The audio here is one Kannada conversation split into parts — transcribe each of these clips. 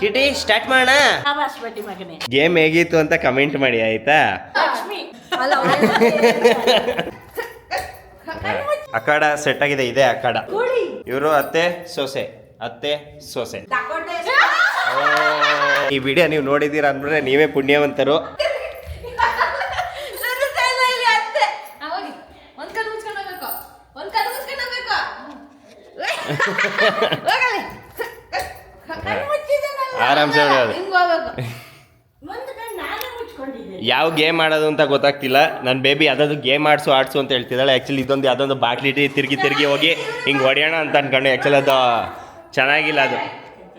ಕಿಟಿ ಸ್ಟಾರ್ಟ್ ಮಾಡೋಣ. ಗೇಮ್ ಹೇಗಿತ್ತು ಅಂತ ಕಮೆಂಟ್ ಮಾಡಿ ಆಯ್ತಾ. ಅಖಾಡ ಸೆಟ್ ಆಗಿದೆ, ಇದೆ ಅಖಾಡ. ಇವರು ಅತ್ತೆ ಸೊಸೆ, ಅತ್ತೆ ಸೊಸೆ. ಈ ವಿಡಿಯೋ ನೀವು ನೋಡಿದೀರ ಅಂದ್ರೆ ನೀವೇ ಪುಣ್ಯವಂತರು. ಆರಾಮ್ಸೆ ಯಾವ ಗೇಮ್ ಆಡೋದು ಅಂತ ಗೊತ್ತಾಗ್ತಿಲ್ಲ. ನನ್ನ ಬೇಬಿ ಯಾವ್ದಾದ್ರು ಗೇಮ್ ಆಡ್ಸು ಅಂತ ಹೇಳ್ತಿದ್ದಾಳೆ. ಆ್ಯಕ್ಚುಲಿ ಇದೊಂದು ಯಾವುದೊಂದು ಬಾಟ್ಲಿ ತಿರುಗಿ ಹೋಗಿ ಹಿಂಗೆ ಹೊಡೆಯೋಣ ಅಂತ ಅನ್ಕೊಂಡು. ಆ್ಯಕ್ಚುಲಿ ಅದು ಚೆನ್ನಾಗಿಲ್ಲ, ಅದು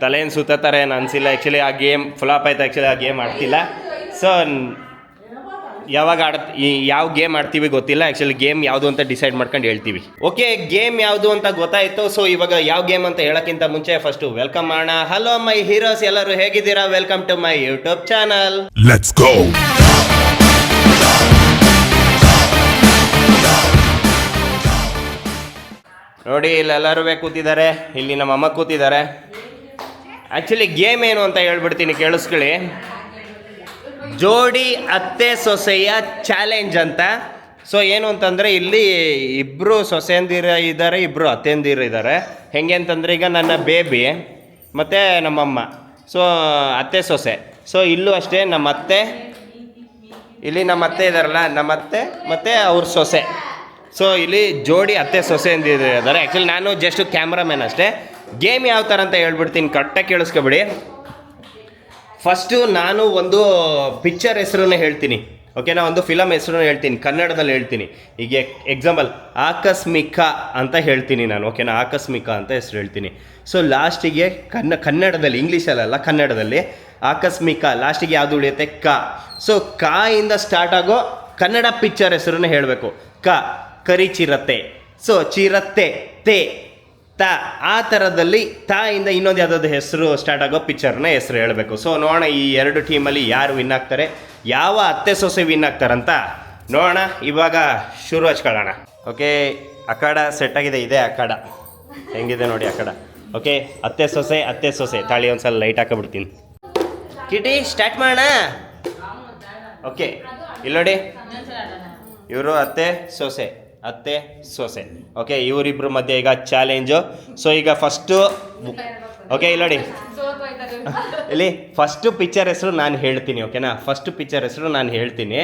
ತಲೆಯನ್ನು ಸುತ್ತಾರೆ ಏನು ಅನಿಸಿಲ್ಲ. ಆ್ಯಕ್ಚುಲಿ ಆ ಗೇಮ್ ಫ್ಲಾಪ್ ಆಯ್ತು. ಆ್ಯಕ್ಚುಲಿ ಆ ಗೇಮ್ ಆಡ್ತಿಲ್ಲ. ಸೊ ಯಾವಾಗ ಯಾವ ಗೇಮ್ ಆಡ್ತೀವಿ ಗೊತ್ತಿಲ್ಲ. ಆ್ಯಕ್ಚುಲಿ ಗೇಮ್ ಯಾವುದು ಅಂತ ಡಿಸೈಡ್ ಮಾಡ್ಕೊಂಡು ಹೇಳ್ತೀವಿ. ಓಕೆ, ಗೇಮ್ ಯಾವುದು ಅಂತ ಗೊತ್ತಾಯಿತು. ಸೊ ಇವಾಗ ಯಾವ ಗೇಮ್ ಅಂತ ಹೇಳೋಕ್ಕಿಂತ ಮುಂಚೆ ಫಸ್ಟು ವೆಲ್ಕಮ್ ಮಾಡೋಣ. ಹಲೋ ಮೈ ಹೀರೋಸ್, ಎಲ್ಲರೂ ಹೇಗಿದ್ದೀರಾ? Welcome to my YouTube channel. Let's go. ನೋಡಿ, ಇಲ್ಲೆಲ್ಲರೂ ಕೂತಿದ್ದಾರೆ. ಇಲ್ಲಿ ನಮ್ಮ ಅಮ್ಮ ಕೂತಿದ್ದಾರೆ. ಆ್ಯಕ್ಚುಲಿ ಗೇಮ್ ಏನು ಅಂತ ಹೇಳ್ಬಿಡ್ತೀನಿ, ಕೇಳಿಸ್ಕೊಳ್ಳಿ. ಜೋಡಿ ಅತ್ತೆ ಸೊಸೆಯ ಚಾಲೆಂಜ್ ಅಂತ. ಸೊ ಏನು ಅಂತಂದರೆ ಇಲ್ಲಿ ಇಬ್ಬರು ಸೊಸೆಯಂದಿರ ಇದ್ದಾರೆ, ಇಬ್ಬರು ಅತ್ತೆಯಂದಿರು ಇದ್ದಾರೆ. ಹೆಂಗೆ ಅಂತಂದರೆ ಈಗ ನನ್ನ ಬೇಬಿ ಮತ್ತು ನಮ್ಮಮ್ಮ, ಸೊ ಅತ್ತೆ ಸೊಸೆ. ಸೊ ಇಲ್ಲೂ ಅಷ್ಟೇ ನಮ್ಮ ಅತ್ತೆ, ಇಲ್ಲಿ ನಮ್ಮ ಅತ್ತೆ ಇದ್ದಾರಲ್ಲ, ನಮ್ಮ ಅತ್ತೆ ಮತ್ತು ಅವ್ರ ಸೊಸೆ. ಸೊ ಇಲ್ಲಿ ಜೋಡಿ ಅತ್ತೆ ಸೊಸೆ ಇದ್ದಾರೆ. ಆ್ಯಕ್ಚುಲಿ ನಾನು ಜಸ್ಟ್ ಕ್ಯಾಮ್ರಾಮ್ಯಾನ್ ಅಷ್ಟೇ. ಗೇಮ್ ಯಾವ ಥರ ಅಂತ ಹೇಳ್ಬಿಡ್ತೀನಿ, ಕರೆಕ್ಟಾಗಿ ಕೇಳಿಸ್ಕೊಬಿಡಿ. ಫಸ್ಟು ನಾನು ಒಂದು ಪಿಕ್ಚರ್ ಹೆಸರನ್ನ ಹೇಳ್ತೀನಿ, ಓಕೆನಾ? ಒಂದು ಫಿಲಮ್ ಹೆಸರನ್ನ ಹೇಳ್ತೀನಿ, ಕನ್ನಡದಲ್ಲಿ ಹೇಳ್ತೀನಿ. ಈಗ ಎಕ್ಸಾಂಪಲ್ ಆಕಸ್ಮಿಕ ಅಂತ ಹೇಳ್ತೀನಿ ನಾನು, ಓಕೆನಾ? ಆಕಸ್ಮಿಕ ಅಂತ ಹೆಸರು ಹೇಳ್ತೀನಿ. ಸೊ ಲಾಸ್ಟಿಗೆ ಕನ್ನಡದಲ್ಲಿ, ಇಂಗ್ಲೀಷಲ್ಲ ಕನ್ನಡದಲ್ಲಿ ಆಕಸ್ಮಿಕ, ಲಾಸ್ಟಿಗೆ ಯಾವುದು ಉಳಿಯುತ್ತೆ? ಕ. ಸೊ ಕ ಇಂದ ಸ್ಟಾರ್ಟ್ ಆಗೋ ಕನ್ನಡ ಪಿಕ್ಚರ್ ಹೆಸರನ್ನ ಹೇಳಬೇಕು. ಕರಿ ಚಿರತೆ. ಸೊ ಚಿರತೆ, ತೇ, ತ. ಆ ಥರದಲ್ಲಿ ತ ಇಂದ ಇನ್ನೊಂದು ಯಾವುದಾದ್ರು ಹೆಸರು ಸ್ಟಾರ್ಟ್ ಆಗೋ ಪಿಕ್ಚರ್ನ ಹೆಸರು ಹೇಳಬೇಕು. ಸೊ ನೋಡೋಣ ಈ ಎರಡು ಟೀಮಲ್ಲಿ ಯಾರು ವಿನ್ ಆಗ್ತಾರೆ, ಯಾವ ಅತ್ತೆ ಸೊಸೆ ವಿನ್ ಆಗ್ತಾರಂತ ನೋಡೋಣ. ಇವಾಗ ಶುರು ಹಚ್ಕೊಳ್ಳೋಣ. ಓಕೆ, ಅಖಾಡ ಸೆಟ್ ಆಗಿದೆ, ಇದೆ ಅಖಾಡ. ಹೆಂಗಿದೆ ನೋಡಿ ಅಖಾಡ. ಓಕೆ, ಅತ್ತೆ ಸೊಸೆ ತಾಳಿ ಒಂದ್ಸಲ ಲೈಟ್ ಹಾಕಿಬಿಡ್ತೀನಿ. ಕಿಟಿ ಸ್ಟಾರ್ಟ್ ಮಾಡೋಣ. ಓಕೆ, ಇಲ್ಲಿ ನೋಡಿ, ಇವರು ಅತ್ತೆ ಸೊಸೆ. ಓಕೆ, ಇವರಿಬ್ಬರ ಮಧ್ಯೆ ಈಗ ಚಾಲೆಂಜು. ಸೊ ಈಗ ಫಸ್ಟು, ಓಕೆ ಇಲ್ಲಿ ನೋಡಿ, ಇಲ್ಲಿ ಫಸ್ಟು ಪಿಕ್ಚರ್ ಹೆಸರು ನಾನು ಹೇಳ್ತೀನಿ, ಓಕೆನಾ? ಫಸ್ಟು ಪಿಕ್ಚರ್ ಹೆಸರು ನಾನು ಹೇಳ್ತೀನಿ.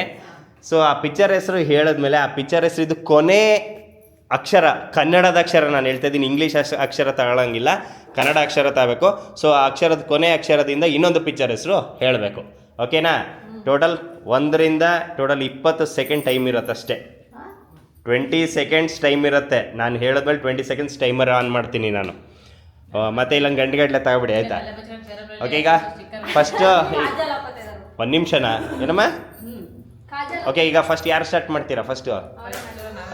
ಸೊ ಆ ಪಿಕ್ಚರ್ ಹೆಸರು ಹೇಳಿದ್ಮೇಲೆ ಆ ಪಿಕ್ಚರ್ ಹೆಸರು ಇದು ಕೊನೆ ಅಕ್ಷರ, ಕನ್ನಡದ ಅಕ್ಷರ ನಾನು ಹೇಳ್ತಾ ಇದ್ದೀನಿ. ಇಂಗ್ಲೀಷ್ ಅಕ್ಷರ ತಗೊಳ್ಳಂಗಿಲ್ಲ, ಕನ್ನಡ ಅಕ್ಷರ ತಗೋಬೇಕು. ಸೊ ಆ ಅಕ್ಷರದ ಕೊನೆ ಅಕ್ಷರದಿಂದ ಇನ್ನೊಂದು ಪಿಕ್ಚರ್ ಹೆಸರು ಹೇಳಬೇಕು, ಓಕೆನಾ? ಟೋಟಲ್ 20 ಸೆಕೆಂಡ್ ಟೈಮ್ ಇರುತ್ತೆ ಅಷ್ಟೇ. 20 ಸೆಕೆಂಡ್ಸ್ ಟೈಮ್ ಇರುತ್ತೆ. ನಾನು ಹೇಳಿದ್ಮೇಲೆ 20 ಸೆಕೆಂಡ್ಸ್ ಟೈಮರ್ ಆನ್ ಮಾಡ್ತೀನಿ ನಾನು. ಮತ್ತೆ ಇಲ್ಲ ಗಂಟೆಗಟ್ಟಲೆ ತಗೊಬಿಡಿ, ಆಯಿತಾ? ಓಕೆ, ಈಗ ಫಸ್ಟು 1 ನಿಮಿಷನಾ ಏನಮ್ಮ? ಓಕೆ, ಈಗ ಫಸ್ಟ್ ಯಾರು ಸ್ಟಾರ್ಟ್ ಮಾಡ್ತೀರಾ ಫಸ್ಟು?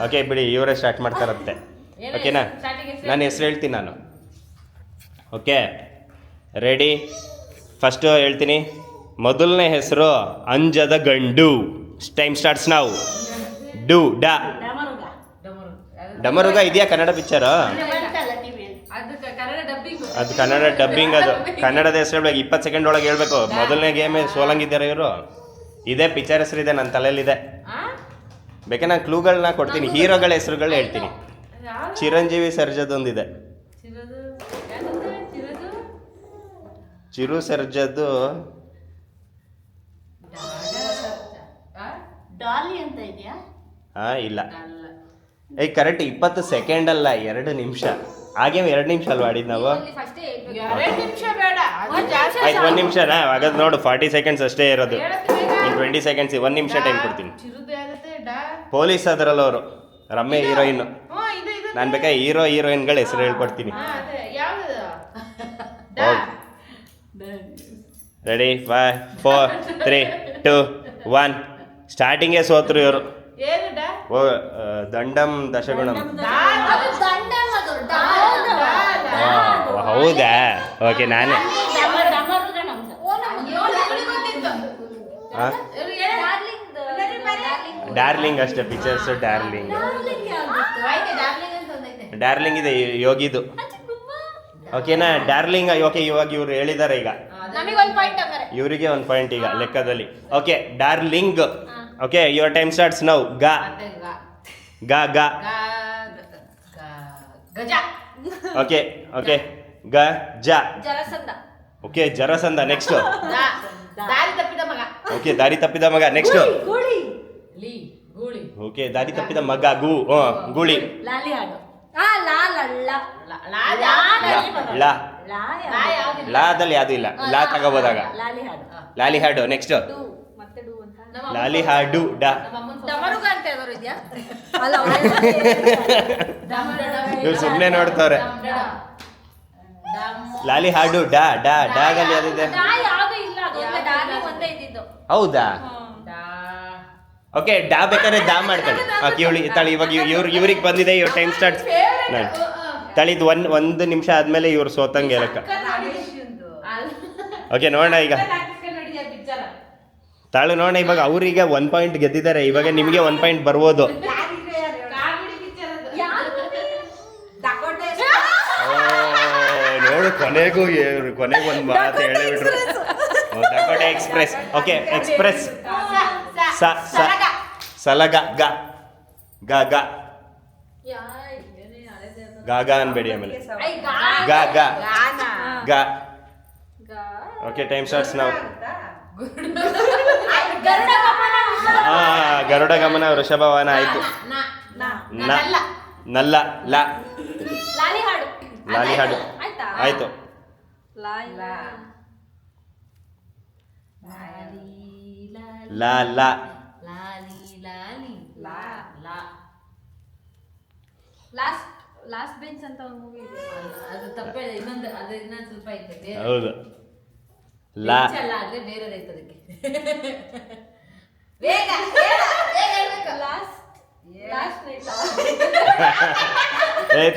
ಓಕೆ ಬಿಡಿ, ಇವರೇ ಸ್ಟಾರ್ಟ್ ಮಾಡ್ತಾರಂತೆ, ಓಕೆನಾ? ನಾನು ಹೆಸರು ಹೇಳ್ತೀನಿ ನಾನು. Okay ready? ಫಸ್ಟು ಹೇಳ್ತೀನಿ. ಮೊದಲನೇ ಹೆಸರು ಅಂಜದ ಗಂಡು. ಟೈಮ್ ಸ್ಟಾರ್ಟ್ಸ್ ನಾವು. ಡಮರುಗ ಇದೆಯಾ ಕನ್ನಡ ಪಿಕ್ಚರು? ಅದು ಕನ್ನಡ ಡಬ್ಬಿಂಗ್. ಅದು ಕನ್ನಡದ ಹೆಸರು ಹೇಳ್ಬೇಕು, 20 ಸೆಕೆಂಡ್ ಒಳಗೆ ಹೇಳ್ಬೇಕು. ಮೊದಲನೇ ಗೇಮೇ ಸೋಲಂಗಿದ್ದಾರೆ ಇವರು. ಇದೇ ಪಿಕ್ಚರ್ ಹೆಸರಿದೆ ನನ್ನ ತಲೆಯಲ್ಲಿದೆ. ಬೇಕಾ ನಾನು ಕ್ಲೂಗಳನ್ನ ಕೊಡ್ತೀನಿ, ಹೀರೋಗಳ ಹೆಸರುಗಳು ಹೇಳ್ತೀನಿ. ಚಿರಂಜೀವಿ ಸರ್ಜದೊಂದಿದೆ, ಚಿರು ಸರ್ಜದ್ದು. ಇಲ್ಲ, ಕರೆಕ್ಟ್ 20 ಸೆಕೆಂಡ್ ಅಲ್ಲ, 2 ನಿಮಿಷ. ಹಾಗೆ 2 ನಿಮಿಷ ಅಲ್ವಾ ಆಡಿದ್ದು ನಾವು? ಆಯ್ತು, 1 ನಿಮಿಷನಾ? ಹಾಗಾದ್ರೆ ನೋಡು, 40 ಸೆಕೆಂಡ್ಸ್ ಅಷ್ಟೇ ಇರೋದು. 20 ಸೆಕೆಂಡ್ಸ್, 1 ನಿಮಿಷ ಟೈಮ್ ಕೊಡ್ತೀನಿ. ಪೊಲೀಸ್ ಅದರಲ್ಲ ಅವರು, ರಮ್ಯ ಹೀರೋಯಿನ್. ನಾನು ಬೇಕಾ ಹೀರೋಯಿನ್ಗಳ ಹೆಸರು ಹೇಳ್ಕೊಡ್ತೀನಿ. ರೆಡಿ? 5 4 3 2 1. ಸ್ಟಾರ್ಟಿಂಗೇ ಸೋತ್ರು ಇವರು. ದಂಡಂ ದಶಗುಣಂ. ಹೌದಾ? ಓಕೆ, ನಾನೇ ಡಾರ್ಲಿಂಗ್ ಅಷ್ಟೇ ಪಿಕ್ಚರ್ಸ್. ಡಾರ್ಲಿಂಗ್ ಇದೆ ಯೋಗಿದು, ಓಕೆನಾ? ಡಾರ್ಲಿಂಗ್. ಓಕೆ, ಇವಾಗ ಇವ್ರು ಹೇಳಿದ್ದಾರೆ ಈಗ ನಮಗೊಂದು ಪಾಯಿಂಟ್ ಹಂಗಾರೆ. ಇವರಿಗೆ 1 ಪಾಯಿಂಟ್ ಈಗ ಲೆಕ್ಕದಲ್ಲಿ. Okay darling. Okay your time starts now. ಗ ಗ ಗ ಗಜ. ಓಕೆ ಓಕೆ ಗ ಜ. ಜರಸಂಧ. ಓಕೆ ಜರಸಂಧ. ನೆಕ್ಸ್ಟ್. ದಾರಿ ತಪ್ಪಿದ ಮಗ. ಓಕೆ ದಾರಿ ತಪ್ಪಿದ ಮಗ. ನೆಕ್ಸ್ಟ್. ಗೂಳಿ. ಲೀ ಗೂಳಿ. ಓಕೆ ದಾರಿ ತಪ್ಪಿದ ಮಗ. ಗೂಳಿ. ಲಾಲಿ ಹಾಡು. ಲಾ ಲಲ್ಲ. ಲಾ ಲಾದಲ್ಲಿ ಯಾವುದು ಇಲ್ಲ. ಲಾ ತಗೋಬೋದಾಗ. ಲಾಲಿ ಹಾಡು. ಲಾಲಿ ಹಾಡು. ನೆಕ್ಸ್ಟ್. ಮತ್ತೆ ಡು ಅಂತ. ಲಾಲಿ ಹಾಡು. ಡ. ಡಮರುಗ ಅಂತ ಯಾವ್ದಾರು ಇದೆಯಾ? ಇವ್ರು ಸುಮ್ಮನೆ ನೋಡ್ತವ್ರೆ. ಲಾಲಿ ಹಾಡು. ಡ ಡ ಡಾಗಲ್ಲಿ ಯಾವ್ದಿದೆ? ಯಾವ್ದು ಇಲ್ಲ, ಅದು ಒಂದೇ ಇದ್ದಿದ್ದು. ಹೌದಾ? ಓಕೆ ಡಾ ಬೇಕಾದ್ರೆ ದಾ ಮಾಡ್ಕೊಳ್ಳಿ. ಕಿವಳಿ ತಳಿ. ಇವಾಗ ಇವ್ರಿಗೆ ಬಂದಿದೆ. ಇವ್ರ ಟೈಮ್ ಸ್ಟಾರ್ಟ್. ತಳಿದ್ ಒಂದು ನಿಮಿಷ ಆದ್ಮೇಲೆ ಇವ್ರು ಸೋತಂಗೆ ಲೆಕ್ಕ. ಓಕೆ ನೋಡೋಣ ಈಗ. ತಾಳು ನೋಡೋಣ ಇವಾಗ. ಅವ್ರಿಗೆ 1 ಪಾಯಿಂಟ್ ಗೆದ್ದಿದ್ದಾರೆ. ಇವಾಗ ನಿಮಗೆ 1 ಪಾಯಿಂಟ್ ಬರ್ಬೋದು. ನೋಡು ಕೊನೆಗೂ ಒಂದು ಮಾತು ಹೇಳಿಬಿಟ್ರು. Dakota express. Okay express. Salaga. ಗ ಗ ಗ ಗ ಅನ್ಬೇಡಿ ಆಮೇಲೆ. ಗ ಗ ಗ. ಓಕೆ ಟೈಮ್ ಸ್ಟಾರ್ಟ್ಸ್ ನಾವು. ಗರುಡ ಗಮನ ವೃಷಭ ವಾಹನ ಆಯ್ತು. ನಲ್ಲ. ಲ. ಲಾಲಿ ಹಾಡು ಆಯ್ತು. ಲಾ ಲಾ. ಲಾಸ್ಟ್ ಬೆಂಚ್ ಅಂತ ಒಂದು ಮೂವಿ ಇದೆ. ಅದು ತಪ್ಪೇ. ಇನ್ನೊಂದು ಸ್ವಲ್ಪ ಐತೆ. ಹೌದು. ಲಾ ಅಲ್ಲ ಅದೇ ಬೇರೆ ಐತೆ ಅದಕ್ಕೆ.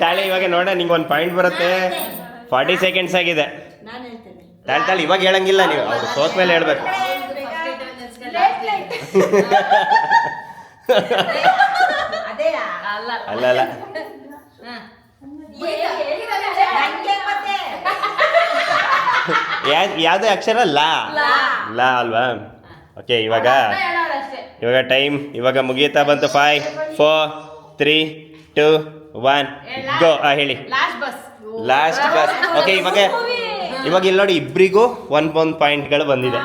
ತಾಳಿ ಇವಾಗ ನೋಡ ನಿಂಗೆ 1 ಪಾಯಿಂಟ್ ಬರುತ್ತೆ. 40 ಸೆಕೆಂಡ್ಸ್ ಆಗಿದೆ. ತಾಳಿ ಇವಾಗ ಹೇಳಂಗಿಲ್ಲ ನೀವು. ಅವ್ರು ಸೋತ್ ಮೇಲೆ ಹೇಳ್ಬೇಕು. ಅಲ್ಲ ಅಲ್ಲ ಯಾವ್ದು ಅಕ್ಷರ? ಲಾ ಲಾ ಅಲ್ವಾ? ಓಕೆ ಇವಾಗ ಟೈಮ್ ಇವಾಗ ಮುಗಿಯುತ್ತಾ ಬಂತು. 5 4 3 2 1 ಗೋ. ಹೇಳಿ. Last bus. ಓಕೆ ಇವಾಗ ಇಲ್ಲಿ ನೋಡಿ ಇಬ್ಬರಿಗೂ 1 ಪಾಯಿಂಟ್ಗಳು ಬಂದಿದೆ.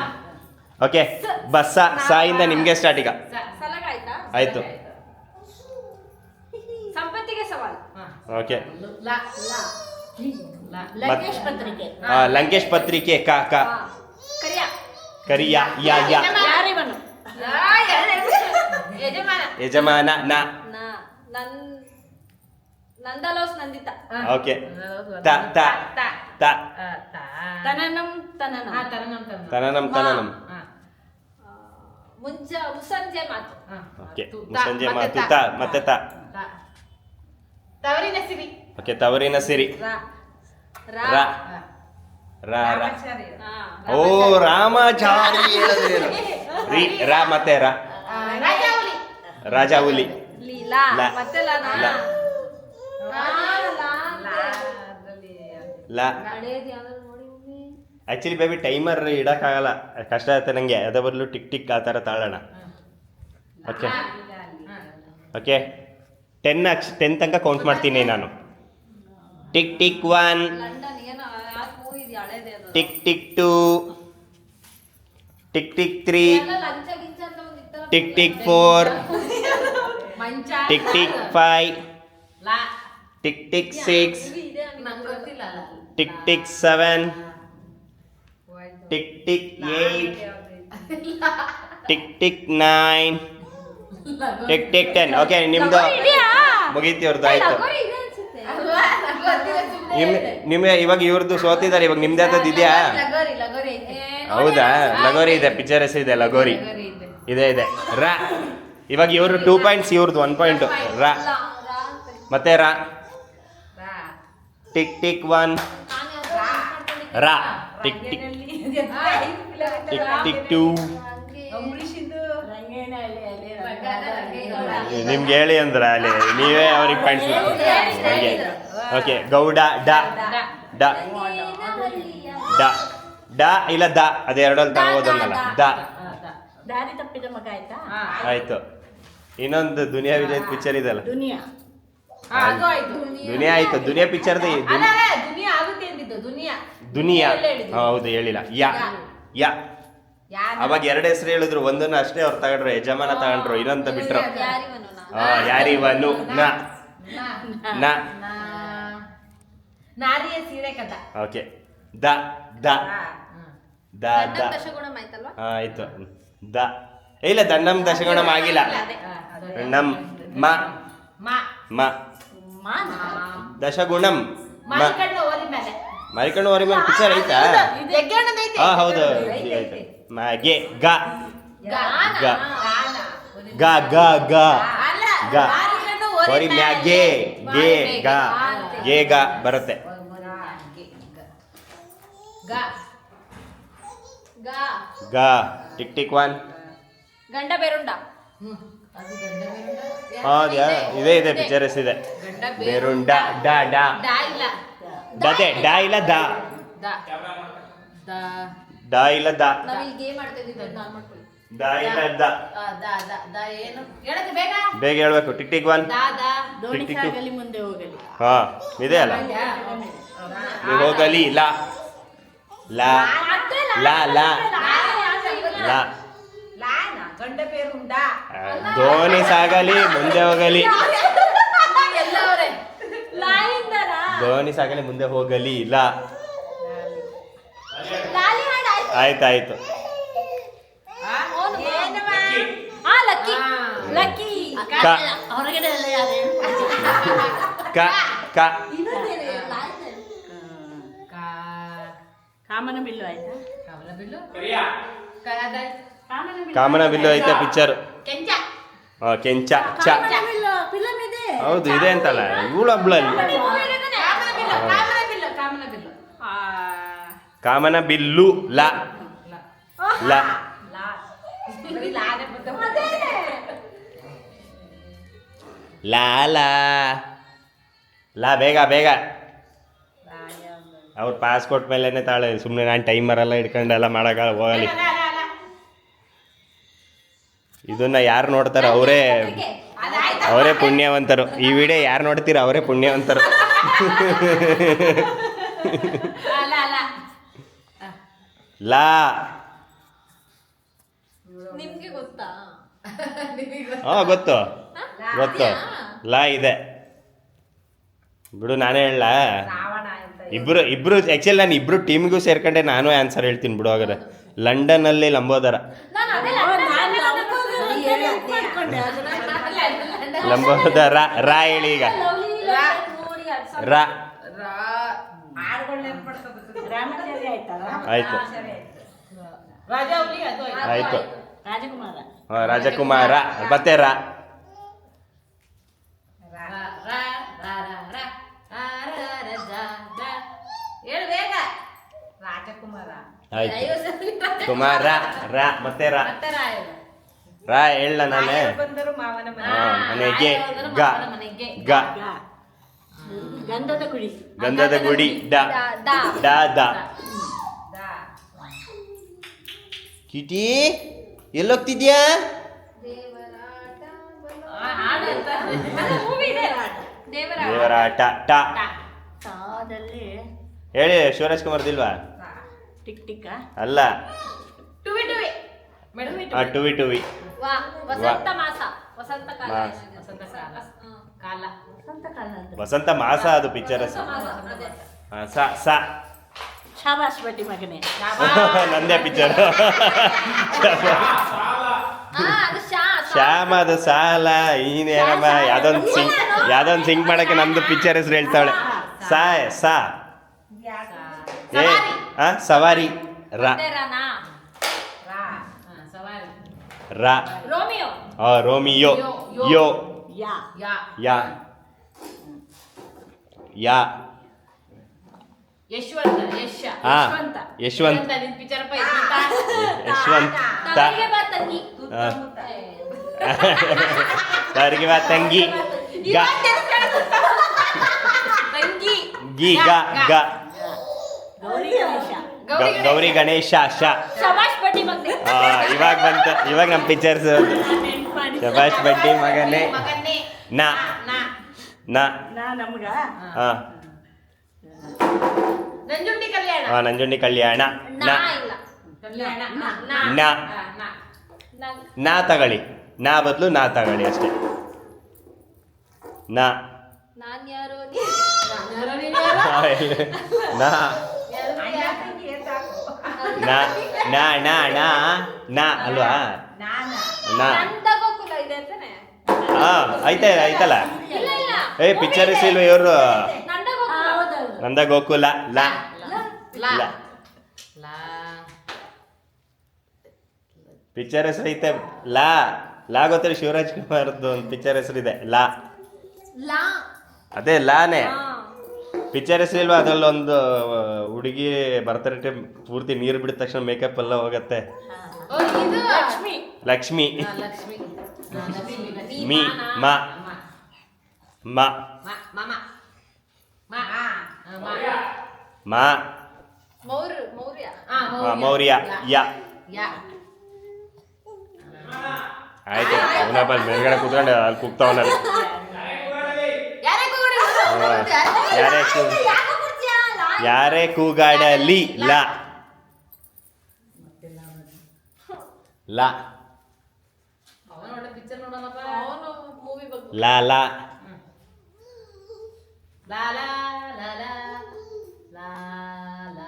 ಓಕೆ ಬಸ್ಸ ಸಾಯಿಂದ ನಿಮಗೆ ಸ್ಟಾರ್ಟ್ ಈಗ. ಆಯ್ತು. ಸಂಪತ್ತಿಗೆ ಸವಾಲು. ಓಕೆ ಲಂಕೇಶ್ ಪತ್ರಿಕೆ. ಕ ಕ ಕರಿಯ. ಯ ಯ. ಯಜಮಾನ. ನ. ನಂದಲೋಸ್ ನಂದಿತ. ಓಕೆ ತ ತ ತ. ತನನಂ ತನನಂ. ಮುಸ್ಸಂಜೆ ಮಾತು. ಓಕೆ ಮುಸ್ಸಂಜೆ ಮಾತು. ತ ಮತ್ತೆ ತ. ತವರಿನ ಸಿರಿ. ಓಕೆ ತವರಿನ ಸಿರಿ. ರ ರ ರ. ಓ ರಾಮಾಚಾರಿ ಹೇಳಿದ್ರೇನು? ರಿ ರ ಮತ್ತೆ ರ. ರಾಜಾಹುಲಿ. ಲ ಲ. ಆಕ್ಚುಲಿ ಬೇಬಿ ಟೈಮರ್ ಇಡಕ್ಕಾಗಲ್ಲ, ಕಷ್ಟ ಆಗುತ್ತೆ ನನಗೆ. ಅದ್ರ ಬದಲು ಟಿಕ್ ಟಿಕ್ ಆ ಥರ ತಾಳೋಣ. ಓಕೆ ಓಕೆ 10 ತನಕ ಕೌಂಟ್ ಮಾಡ್ತೀನಿ ನಾನು. Tick tick 1, tick tick 2, tick tick 3, tick tick 4, tick tick 5, tick tick 6, tick tick 7, tick tick 8, tick tick 9, tick tick 10. Okay ನಿಮ್ದು ಮುಗೀತಿ, ಅವ್ರದ್ದು ಆಯ್ತು. ನಿಮ್ಗೆ ಇವಾಗ ಇವ್ರದ್ದು ಸೋತಿದ್ದಾರೆ. ಇವಾಗ ನಿಮ್ದು ಯಾವ್ದು ಇದೆಯಾ? ಹೌದಾ, ಲಗೋರಿ ಇದೆ, ಪಿಕ್ಚರ್ ಹೆಸರು ಇದೆ ಲಗೋರಿ. ಇದೆ ರಾ. ಇವಾಗ ಇವರು 2 ಪಾಯಿಂಟ್ಸ್, ಇವ್ರದ್ದು 1 ಪಾಯಿಂಟ್. ರಾ ಮತ್ತೆ ರಾ. ಟಿಕ್ ಟಿಕ್ 1, ರಾ. Tick tick tick tick 2. ನಿಮ್ಗೆ ಹೇಳಿ ಅಂದ್ರೆ ಅಲ್ಲಿ ನೀವೇ ಅವ್ರಿಗೆ ಪಾಯಿಂಟ್ಸ್ ಹಾಗೆ. ಓಕೆ ಗೌಡ. ಡ ಡ ಡ ಡ ಇಲ್ಲ ದ ಅದು ಎರಡಲ್ಲಿ ತಗೋದನ್ನಲ್ಲ ದ ದಾರಿ ತಪ್ಪಿದ ಮಗ ಆಯ್ತಾ? ಆಯ್ತು. ಇನ್ನೊಂದು ದುನಿಯಾ ವಿಜಯ್ ಪಿಕ್ಚರ್ ಇದೆಲ್ಲ ದುನಿಯಾ. ಅದು ಆಯ್ತು. ದುನಿಯಾ ಆಯ್ತು. ದುನಿಯಾ ಪಿಕ್ಚರ್ ದುನಿಯಾ ಆಗುತ್ತೆ ಅಂದಿದ್ದು ದುನಿಯಾ. ದುನಿಯಾ ಎಲ್ಲ ಹೇಳಿದ್ದು. ಹೌದು ಹೇಳಿಲ್ಲ. ಯಾ ಯಾ ಯಾನ? ಅವಾಗ ಎರಡು ಹೆಸರು ಹೇಳಿದ್ರು, ಒಂದನ್ನ ಅಷ್ಟೇ ಅವ್ರು ತಗೊಂಡ್ರು, ಯಜಮಾನ ತಗೊಂಡ್ರು, ಇನ್ನೊಂದು ಬಿಟ್ರು. ಯಾರಿವನು ನ ನ ನಾರಿಯ ಸೀರೆ ಕಥ. ಓಕೆ ದ ದ ದ ದ ಆಯ್ತು. ದ ಇಲ್ಲ ದಣ್ಣಂ ದಶಗುಣಂ ಆಗಿಲ್ಲ. ನಮ್ ಮ ಮ ಮ ದಶಗುಣಂ ಮ ಮರಿಕಣ್ಣು ಓದಿ ಮೇಲೆ. ಮರಿಕಣ್ಣು ಹೊರಿ ಮೇಲೆ ಪಿಕ್ಚರ್ ಐತಾ? ಯಜ್ಞಣ್ಣದೈತೆ. ಹಾ ಹೌದು ಐತೆ. ಮಗೆ ಗ ಗ ಗ ಗ ಗ ಗ ಅಲ್ಲ, ಗ ಮರಿಕಣ್ಣು ಹೊರಿ ಓದಿ ಮೇಲೆ. ಮ್ಯಾಗೆ ಗೆ ಗ ಗೆ ಗ ಬರುತ್ತೆ. ಗ ಗ ಗ ಟಿಕ್ ಟಿಕ್ ಒನ್. ಗಂಡ ಬೇರುಂಡ. ಅದು ಗಂಡ ಬೇರುಂಡ. ಹೌದು ಇದೆ ಇದೆ ಪಿಕ್ಚರ್ ಇದೆ. ಗಂಡ ಬೇರುಂಡ ಡ ಡ ಡ ಇಲ್ಲ. ದದೆ ಡ ಇಲ್ಲ ದ ದ ದ ಡ ಇಲ್ಲ ದ ನಾವು ಇಲ್ಲಿ ಗೇಮ್ ಆಡ್ತಾ ಇದ್ದೀವಿ ಅದು ನಾನು ಮಾಡ್ಕೊಳ್ಳಿ. ದ ಇಲ್ಲ ದ ದ ದ ದ ಏನು ಹೇಳಕ್ಕೆ ಬೇಗ. ಬೇಗ ಹೇಳ್ಬೇಕು. Tick tick one. The the ದೋಣಿ ಟಿಕ್ ಟಿಕ್ ಟು. ಸಾಗಲಿ ಮುಂದೆ ಹೋಗಲಿ. ಹಾ ಇದೆ ಅಲ್ಲ. ನೀವು ಹೋಗಲಿ ಲ ಲ ಲ ಲ ಲ ಗಂಡ ಬೇರುಂಡ. ಧೋನಿ ಸಾಗಲಿ ಮುಂದೆ ಹೋಗಲಿ. ಎಲ್ಲ ಅವರೇ ಲಾಯಿಂದನ ಧೋನಿ ಸಾಗಲಿ ಮುಂದೆ ಹೋಗಲಿ ಲ. ಲಾಲಿ ಹಾಡು ಆಯ್ತು. ಆಯ್ತಾಯ್ತು. ಏನಮ್ಮ? ಆ ಲಕ್ಕಿ ಲಕ್ಕಿ ಕ ಹೊರಗಡೆ ಎಲ್ಲ ಯಾರು? ಕ ಕ ಕಾಮನ ಬಿಲ್ಲು ಆಯ್ತಾ? ಕಮಲ ಬಿಲ್ಲು ಕಾಮನ ಬಿಲ್ಲು. ಕಾಮನ ಬಿಲ್ಲು ಐತೆ ಪಿಕ್ಚರ್. ಕೆಂಚ ಕೆಂಚ ಚ ಕಾಮನ ಬಿಲ್ಲು ಫಿಲಂ ಇದೆ. ಹೌದು ಇದೆ ಅಂತಲ್ಲ ಇವಳೊಬ್ಳಲ್ಲಿ. ಕಾಮನ ಬಿಲ್ಲು ಕಾಮನ ಬಿಲ್ಲು ಕಾಮನ ಬಿಲ್ಲು. ಕಾಮನ ಬಿಲ್ಲು ಲ ಲ ಲಾ ಬರೀ ಲಾನೆ ಬಂತು. ಲಾ ಲಾ ಲಾ ಬೇಗ ಬೇಗ. ಅವ್ರು ಪಾಸ್ಪೋರ್ಟ್ ಮೇಲೇನೆ ತಾಳೆ. ಸುಮ್ಮನೆ ನಾನು ಟೈಮರ್ ಎಲ್ಲ ಹಿಡ್ಕೊಂಡು ಎಲ್ಲ ಮಾಡೋಕ್ಕಾಗ ಹೋಗಲಿ. ಇದನ್ನ ಯಾರು ನೋಡ್ತಾರೆ ಅವರೇ ಅವರೇ ಪುಣ್ಯವಂತರು. ಈ ವಿಡಿಯೋ ಯಾರು ನೋಡ್ತೀರ ಅವರೇ ಪುಣ್ಯವಂತರು. ಅಲ್ಲ ಅಲ್ಲ ಲಾ ನಿಮ್ಗೆ ಗೊತ್ತಾ? ಹಾಂ ಗೊತ್ತು ಗೊತ್ತು. ಲಾ ಇದೆ ಬಿಡು ನಾನೇ ಹೇಳ. ರಾವಣ ಅಂತ. ಇಬ್ರು ಆ್ಯಕ್ಚುಲಿ ನಾನು ಇಬ್ರು ಟೀಮಿಗೂ ಸೇರ್ಕೊಂಡೆ ನಾನು ಆನ್ಸರ್ ಹೇಳ್ತೀನಿ ಬಿಡು. ಹಾಗಾದ್ರೆ ಲಂಡನ್ನಲ್ಲಿ ಲಂಬೋದರ. ನಾನು ಅದೇ ಲಂಬೋದರ ರಾ ಹೇಳಿ ಈಗ. ರಾ ರಾಮಚಾರಿ ಆಯ್ತಲ್ಲ? ಆಯ್ತು ರಾಜಾವಲಿ ಅದು ಆಯ್ತು. ರಾಜಕುಮಾರ. ರಾಜಕುಮಾರ ಮತ್ತೆ ರಾ ಹೇಳು ಬೇಗ. ರಾಜಕುಮಾರ ಆಯ್ತು. ಕುಮಾರ ರಾ ಮತ್ತೆ ರಾ ಮತ್ತೆ ರಾಯರು. ರಾ ಹೇಳ ನಾನೇ. ಬಂದರು ಮಾವನ ಮನೆ. ಮನೆಗೆ ಗ ಮನೆಗೆ ಗ ಗಂಧದ ಕುಡಿ. ಗಂಧದ ಗುಡಿ ಡ ಡ ದ. ಕಿಟಿ ಎಲ್ಲೋಗ್ತಿದ್ಯಾ? ಹಾಡು ಅಂತ ಮೂವಿ ಇದೆ. ದೇವರ ದೇವರಾಟ ಟ ತಾದಲ್ಲಿ ಹೇಳಿ. ಶಿವರಾಜ್ ಕುಮಾರ್ ದಿಲ್ವಾ? ಟಿಕ್ ಟಿಕ್ಕ. ಅಲ್ಲ ಟುವಿ ಟುವಿ ಮೇಡಮ್ ಟುವಿ ಟುವಿ. ವಸಂತ ಮಾಸ ವಸಂತ ಕಾಲ ಮಾಸ. ವಸಂತ ಕಾಲ ಕಾಲ ವಸಂತ ಕಾಲ ಅಂತ. ವಸಂತ ಮಾಸ ಅದು ಪಿಕ್ಚರ್. ಮಾಸ ಸ ಸ ಶಾಬಾಸ್ ಬಟ್ಟಿ ಮಗನೇ. ನಂದೇ ಪಿಕ್ಚರ್. ಅದು ಶಾ ಶ್ಯಾಮ ಅದು ಸಾಲ ಈನೇನಮ್ಮ ಯಾವ್ದೊಂದು ಸಿಂಗ್ ಮಾಡಕ್ಕೆ ನಮ್ದು ಪಿಕ್ಚರ್ ಹೆಸರು ಹೇಳ್ತಾವಳೆ. ಸಾ ಸಾ ಏ ಸವಾರಿ ರಾ ರಾನಾ ರಾ ಸವಾರಿ ರಾ ರೋಮಿಯೋ ರೋಮಿಯೋ ಯೋ ಯಾ ಯಾ ಯಾ ಯಾ ಯಶವಂತ ಯಶ ಹಾ ಯಶವಂತ. ಯಶವಂತ್ ನಿನ್ ಪಿಕ್ಚರ್ ಅಪ್ಪ ಯಶವಂತ ತಾಯಿಗೆ ಬಾ ತಂಗಿ ಸಾರಿಗೆ ಬಾ ತಂಗಿ ಗ ತಂಗಿ ಗಿ ಗ ಗ ಗೌರಿ ಗಣೇಶ. ಗೌರಿ ಗಣೇಶ ಶ ಶಬಾಷ್ ಬಡ್ಡಿ ಮಗನೇ. ಇವಾಗ ಬಂತ, ಇವಾಗ ನಮ್ಮ ಪಿಕ್ಚರ್ಸ್. ನೆನ್ಪ್ ಮಾಡಿ. ಶಬಾಷ್ ಬಡ್ಡಿ ಮಗನೇ. ನಾ ನಾ ನಮ್ಗ ಹಾ ನಂಜುಂಡಿ ಕಲ್ಯಾಣ. ನಂಜುಂಡಿ ಕಲ್ಯಾಣ. ನಾ ಇಲ್ಲ ಕಲ್ಯಾಣ. ನಾ ನಾ ತಗೊಳ್ಳಿ, ನಾ ಬದಲು ನಾ ತಗೊಳ್ಳಿ ಅಷ್ಟೇ. ನಾ ನಾನ್ ಯಾರೋ ನಾ ನಾ ನಾ ನಾ ನಾ ನಾ ಅಲ್ವಾ? ನಾ ನಂದಗೋಕುಲ ಇದೆ ಅಂತಾನೆ. ಹಾ ಐತಲ್ಲ. ಇಲ್ಲ ಇಲ್ಲ ಏ ಪಿಕ್ಚರ್ ಇಲ್ವ ಇವರು? ನಂದಗೋಕುಲ. ಹೌದೌದು. ನಂದ ಗೋಕುಲ. ಲಾ ಲಾ ಲಾ ಲಾ ಪಿಕ್ಚರ್ ಹೆಸರು ಐತೆ. ಲಾ ಲಾ ಗೊತ್ತಿಲ್ಲ, ಶಿವರಾಜ್ ಕುಮಾರ್ದು ಒಂದು ಪಿಕ್ಚರ್ ಹೆಸರಿದೆ ಲಾ. ಲಾ ಅದೇ ಲಾನೇ ಹಾ. ಪಿಕ್ಚರ್ ಹೆಸರು ಇಲ್ವಾ? ಅದ್ರಲ್ಲಿ ಒಂದು ಹುಡುಗಿ ಬರ್ತಾರೆ, ಪೂರ್ತಿ ನೀರು ಬಿಡಿದ ತಕ್ಷಣ ಮೇಕಪ್ ಎಲ್ಲ ಹೋಗತ್ತೆ. ಓ ಇದು ಲಕ್ಷ್ಮಿ. ಲಕ್ಷ್ಮಿ. ಲಕ್ಷ್ಮಿ. ಮೀ ಮಾ ಮಾ ಮಾಮ ಮಾ ಮಾ ಮೌರ್ಯ. ಮೌರ್ಯ. ಯಾ ಯಾ ಆಯ್ತು. ಅವನಪ್ಪ ಮೇಲ್ಗಡೆ ಕೂತ್ಕೊಂಡು ಅಲ್ಲಿ ಕೂಗ್ತಾವನಲ್ಲ. ಯಾರೇ ಕೂಗಾಡಲಿ ಲಾ ಲಾ ಪಿಕ್ಚರ್ ನೋಡೋಣಪ್ಪ. ಅವನು ಮೂವಿ ಬಗ್ಗೆ ಲಾ ಲಾ ಲಾ ಲಾ ಲಾ ಲಾ ಲಾ ಲಾ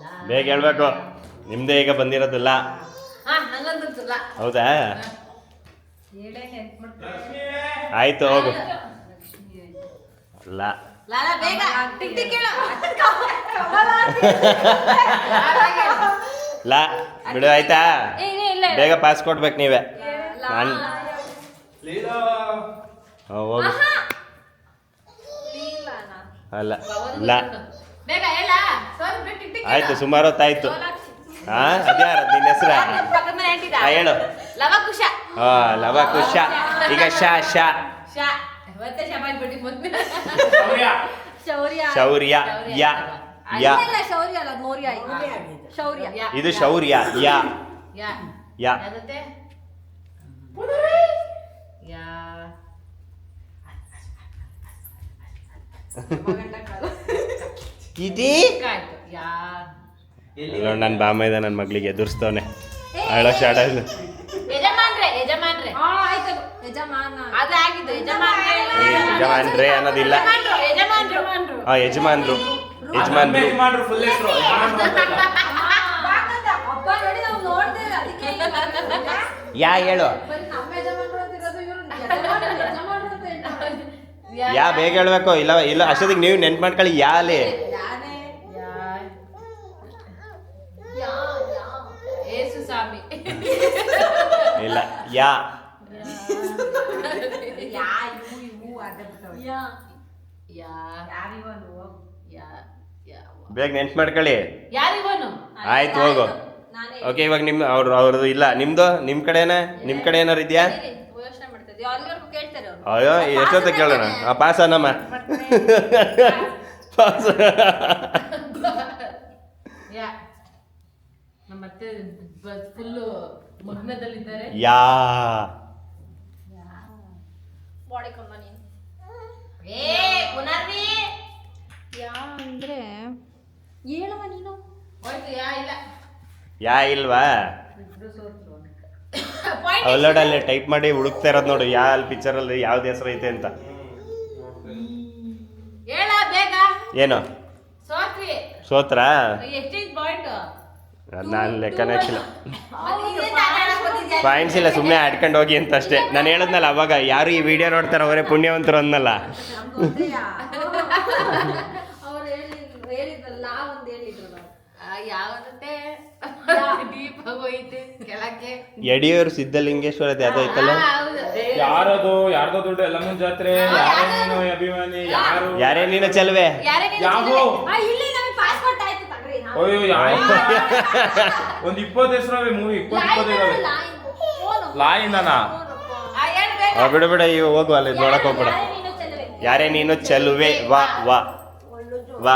ಲಾ. ಬೇಗ ಹೇಳ್ಬೇಕು. ನಿಮ್ದೇ ಈಗ ಬಂದಿರೋದಿಲ್ಲ. ಹಾ ನಂಗಂತೂ ಲಾ. ಹೌದಾ? ಹೇಳೇ ನೆನ್ಪ್ಬಿಡ್ತೀನಿ. ಆಯ್ತು ಹೋಗು. ಲಾ ಲಾ ಲಾ ಬೇಗ ಟಿಕ್ ಟಿಕ್ ಹೇಳು. ಲಾ ಬಿಡು ಆಯ್ತಾ? ಇಲ್ಲ ಬೇಗ ಪಾಸ್ ಕೊಡ್ಬೇಕು ನೀವೇ. ನಾನು ಹೋಗು. ಅಲ್ಲ ಲಾ ಬೇಗ ಹೇಳ. ಟಿಕ್ ಟಿಕ್ ಆಯ್ತು, ಸುಮಾರು ಹೊತ್ತಾಯ್ತು. ಹಾ ಅದ್ಯಾರು ನಿನ್ನ ಹೆಸ್ರ? ಪಕ್ಕದ ಮನೆ ಆಂಟಿದ. ಹೇಳು. ಲವಕುಶ. ಹಾ ಲವಕುಶ. ಈಗ ಶಾ ಶಾ ಶಾ ಮತ್ತೆ ಶಬಾಷ್ ಬಡ್ಡಿ ಮೊದ್ಲು. ಶೌರ್ಯ. ಶೌರ್ಯ. ಯಾ ಯಾ ಇಲ್ಲ ಶೌರ್ಯ ಅಲ್ಲ ಮೌರ್ಯ. ಶೌರ್ಯ. ಇದು ಶೌರ್ಯ. ಯಾ ಯಾ ಯಾ ಯಾದತ್ತೆ ಯಾ ಇದೇ ಆಯ್ತು. ಯಾ ನನ್ನ ಬಾಮ ಇದೆ, ನನ್ನ ಮಗಳಿಗೆ ಎದುರಿಸ್ತವನೆ. ಅಳೋ ಶಾಡ ಯಜಮಾನ್ರೆ. ಆಯ್ತು ಯಜಮಾನ ಅದು ಆಗಿದ್ದು. ಯಜಮಾನ್ರೆ ಅನ್ನೋದಿಲ್ಲ. ಯಜಮಾನ್ರು. ಯಜಮಾನ್ರು. ಫುಲ್ ಹೆಸರು ಅಪ್ಪ ನೋಡಿ ನಾವು ನೋಡ್ತೇವೆ ಅದಕ್ಕೆ ಯಾ ಹೇಳು. ಬರೀ ನಮ್ಮ ಯಜಮಾನ್ರು ಅಂತಿರೋದು ಇವರು ಯಜಮಾನ್ರು ಅಂತ ಹೇಳ್ತಾರೆ. ಯಾ ಬೇಗ ಹೇಳ್ಬೇಕು. ಇಲ್ಲ ಇಲ್ಲ ಅಷ್ಟೊತ್ತಿಗೆ ನೀವು ನೆನ್ಪು ಮಾಡ್ಕೊಳ್ಳಿ. ಯಾ ಅಲ್ಲಿ ಯಾನೇ ಯಾ ಏಸು ಸ್ವಾಮಿ. ಇಲ್ಲ. ಯಾ ಯಾ ಇವು ಯಾ ಯಾ ಯಾರಿವನು ಯಾ ಯಾ ಬೇಗ ನೆನ್ಪು ಮಾಡ್ಕೊಳ್ಳಿ. ಯಾರಿವನು. ಆಯ್ತು ಹೋಗು. ಓಕೆ ಇವಾಗ ನಿಮ್ಮ ಅವ್ರದ್ದು ಇಲ್ಲ, ನಿಮ್ದು ನಿಮ್ಮ ಕಡೆನ ಏನಾರು ಇದೆಯಾ? ಯೋಚನೆ ಮಾಡ್ತಾ ಇದ್ದೀವಿ. ಅಲ್ಲಿವರೆಗೂ ಕೇಳ್ತಾರೆ ಅವರು. ಅಯ್ಯೋ ಎಷ್ಟೊತ್ತ ಕೇಳೋಣ. ಪಾಸ ನಮ್ಮ ಪಾಸ. ಯಾ ನಮ್ಮ ಮತ್ತೆ ಫುಲ್ಲು ಮಗ್ನದಲ್ಲಿದ್ದಾರೆ. ಯಾ ಬಾಡಿ ಕಂಬನಿ ಏ ಪುನರ್ವಿ. ಯಾ ಅಂದ್ರೆ ಹೇಳವ ನೀನು. ಹೋಯ್ತು ಯಾ ಇಲ್ಲ. ಯಾ ಇಲ್ವಾ? ಅವಲೋಡಲ್ಲಿ ಟೈಪ್ ಮಾಡಿ ಹುಡುಕ್ತಾ ಇರೋದು ನೋಡು. ಯಾ ಅಲ್ಲಿ ಪಿಕ್ಚರಲ್ಲಿ ಯಾವ್ದು ಹೆಸರು ಐತೆ ಅಂತ. ಹೇಳ ಬೇಗ. ಏನು ಸೋತ್ವಿ. ಸೋತ್ರಾ? ಎಷ್ಟಿದ್ ಪಾಯಿಂಟ್? ನಾನು ಲೆಕ್ಕನೇ ಹಾಕಿಲ್ಲ. ಪಾಯಿಂಟ್ಸ್ ಇಲ್ಲ, ಸುಮ್ಮನೆ ಆಡ್ಕೊಂಡು ಹೋಗಿ ಅಂತ ಅಷ್ಟೇ. ನಾನು ಹೇಳಿದ್ನಲ್ಲ ಅವಾಗ, ಯಾರು ಈ ವಿಡಿಯೋ ನೋಡ್ತಾರೆ ಅವರೇ ಪುಣ್ಯವಂತರು ಅನ್ನಲ್ಲ. ಅವ್ರು ಹೇಳಿದ್ರಲ್ಲ ಒಂದು ಹೇಳಿದ್ರು ಯಾವತ್ತೆ ದೀಪ ಹೋಯ್ತು ಕೆಳಕ್ಕೆ. ಯಡಿಯೂರು ಸಿದ್ಧಲಿಂಗೇಶ್ವರ ಯಾವ್ದೋ ಐತಲ್ಲ. ಯಾರ್ದೋ ದುಡ್ಡು ಎಲ್ಲಮ್ಮನ ಜಾತ್ರೆ. ಯಾರೇ ನೀನು ಅಭಿಮಾನಿ? ಯಾರೇ ನೀನು ಚೆಲುವೆ? ಯಾವೋ ಇಲ್ಲಿ ನಮಗೆ ಪಾಸ್ಪೋರ್ಟ್ ಆಯ್ತು ತಗ್ರಿ. ಅಯ್ಯೋ ಯಾವ ಒಂದ್ 20 ಹೆಸರವೆ ಮೂವಿ. 20 ಲಾಯಿಂದನಾ? ಬಿಡು ಇವ್ ಹೋಗು ಅಲ್ಲಿ ನೋಡಕ್ ಹೋಗ್ಬೇಡ. ಯಾರೇ ನೀನು ಚೆಲುವೆ ವಾ ವಾ. ವ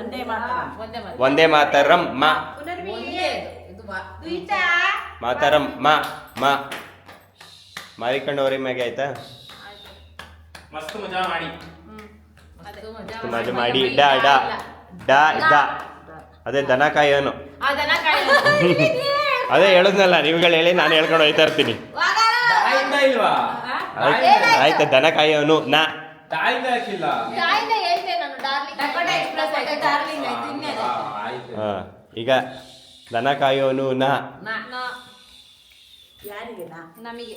ಒಂದೇ ಮಾತ್ರ ಒಂದೇ ಮಾತು. ಒಂದೇ ಮಾತರಂ ಮ ಒಂದೇ ಇದು ವಾ. ಮಾತರಂ ಮ ಮ ಮಾರಿಕೊಂಡು ಅವರಿ ಮ್ಯಾಗೆ ಆಯ್ತಾ ಮಸ್ತ್ ಮಜಾ ಮಾಡಿ. ಮಸ್ತು ಮಜಾ ಮಾಡಿ ಡ ಡ ಡ ದ ಅದೇ ದನ ಕಾಯೋನು ಆ ದನ ಕಾಯೋನು. ಅದೇ ಹೇಳುದ್ನಲ್ಲ ನೀವುಗಳು ಹೇಳಿ ನಾನು ಹೇಳ್ಕೊಂಡು ಹೋಯ್ತಾ ಇರ್ತೀನಿ ತಾಯಿಂದ ಇಲ್ವಾ? ಆಯ್ತಾ ದನ ಕಾಯೋನು ನಾ ತಾಯಿಂದ ಹಾಕಿಲ್ಲ. ತಾಯಿನ ಹೇಳ್ತೆ ನಾನು ಡಾರ್ಲಿಂಗ್. ಡಕೋಟಾ ಎಕ್ಸ್‌ಪ್ರೆಸ್ ಆಯ್ತು, ಡಾರ್ಲಿಂಗ್ ಆಯ್ತು, ಇನ್ನೇನು? ಆಯ್ತು. ಹಾಂ ಈಗ ದನ ಕಾಯೋನು ನಾ ನಾ. ಯಾರಿಗೆ ನಮಗೆ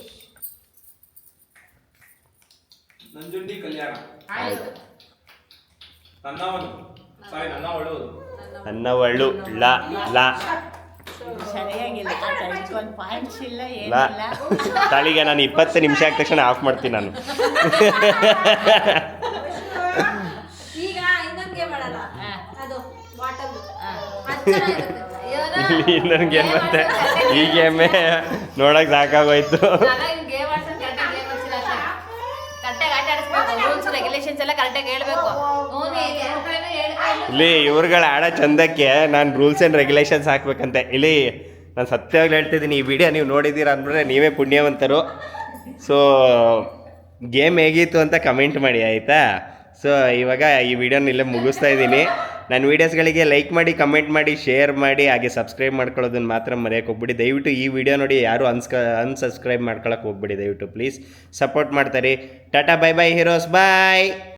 ನಂಜುಂಡಿ ಕಲ್ಯಾಣ. ಆಯ್ತು. ನನ್ನವನು ಸಾರಿ ನನ್ನವಳು. ಅನ್ನವಳ್ಳು ಲ ಲ ಸರಿಯಾಗಿಲ್ಲ ಒಂದು ಪಾಯಿಂಟ್ಸ್ ಇಲ್ಲ ಲ ಏನಿಲ್ಲ. ತಾಳಿಗೆ ನಾನು 20 ನಿಮಿಷ ಆದ ತಕ್ಷಣ ಆಫ್ ಮಾಡ್ತೀನಿ ನಾನು ಈಗ ಇನ್ನೊಂದು ಗೇಮ್ ಆಡಲ್ಲ. ಅದು ಬಾಟಲ್. ಇಲ್ಲಿ ಇನ್ನೊಂದು ಗೇಮ್ ಮತ್ತೆ ಈ ಗೇಮೇ ನೋಡಕ್ ಸಾಕಾಗೋಯ್ತು ಗೇಮ್ ಆಡ್ಸೋದು ಕರೆಕ್ಟಾಗಿ ಗೇಮ್ ಆಡ್ಸಿಲ್ಲ ಅಷ್ಟೇ. ಕರೆಕ್ಟಾಗಿ ಆಟ ಆಡಿಸ್ಬೇಕು. ರೂಲ್ಸ್ ರೆಗ್ಯುಲೇಷನ್ಸ್ ಎಲ್ಲ ಕರೆಕ್ಟಾಗಿ ಹೇಳ್ಬೇಕು. ಇಲ್ಲಿ ಇವ್ರುಗಳು ಆಡೋ ಚಂದಕ್ಕೆ ನಾನು ರೂಲ್ಸ್ ಆ್ಯಂಡ್ ರೆಗ್ಯುಲೇಷನ್ಸ್ ಹಾಕ್ಬೇಕಂತೆ ಇಲ್ಲಿ ನಾನು ಸತ್ಯವಾಗ್ಲೂ ಹೇಳ್ತಿದ್ದೀನಿ ಈ ವಿಡಿಯೋ ನೀವು ನೋಡಿದ್ದೀರಾ ಅಂದರೆ ನೀವೇ ಪುಣ್ಯವಂತರು ಸೊ ಗೇಮ್ ಹೇಗಿತ್ತು ಅಂತ ಕಮೆಂಟ್ ಮಾಡಿ ಆಯಿತಾ ಸೊ ಇವಾಗ ಈ ವಿಡಿಯೋನ ಇಲ್ಲೇ ಮುಗಿಸ್ತಾ ಇದ್ದೀನಿ ನನ್ನ ವೀಡಿಯೋಸ್ಗಳಿಗೆ ಲೈಕ್ ಮಾಡಿ ಕಮೆಂಟ್ ಮಾಡಿ ಶೇರ್ ಮಾಡಿ ಹಾಗೆ ಸಬ್ಸ್ಕ್ರೈಬ್ ಮಾಡ್ಕೊಳ್ಳೋದನ್ನ ಮಾತ್ರ ಮರೆಯೋಕೆ ಹೋಗ್ಬಿಡಿ ದಯವಿಟ್ಟು ಈ ವಿಡಿಯೋ ನೋಡಿ ಯಾರು ಅನ್ಸಬ್ಸ್ಕ್ರೈಬ್ ಮಾಡ್ಕೊಳಕ್ಕೆ ಹೋಗ್ಬಿಡಿ ದಯವಿಟ್ಟು ಪ್ಲೀಸ್ ಸಪೋರ್ಟ್ ಮಾಡ್ತಾರೆ ಟಾಟಾ ಬೈ ಬೈ ಹೀರೋಸ್ ಬಾಯ್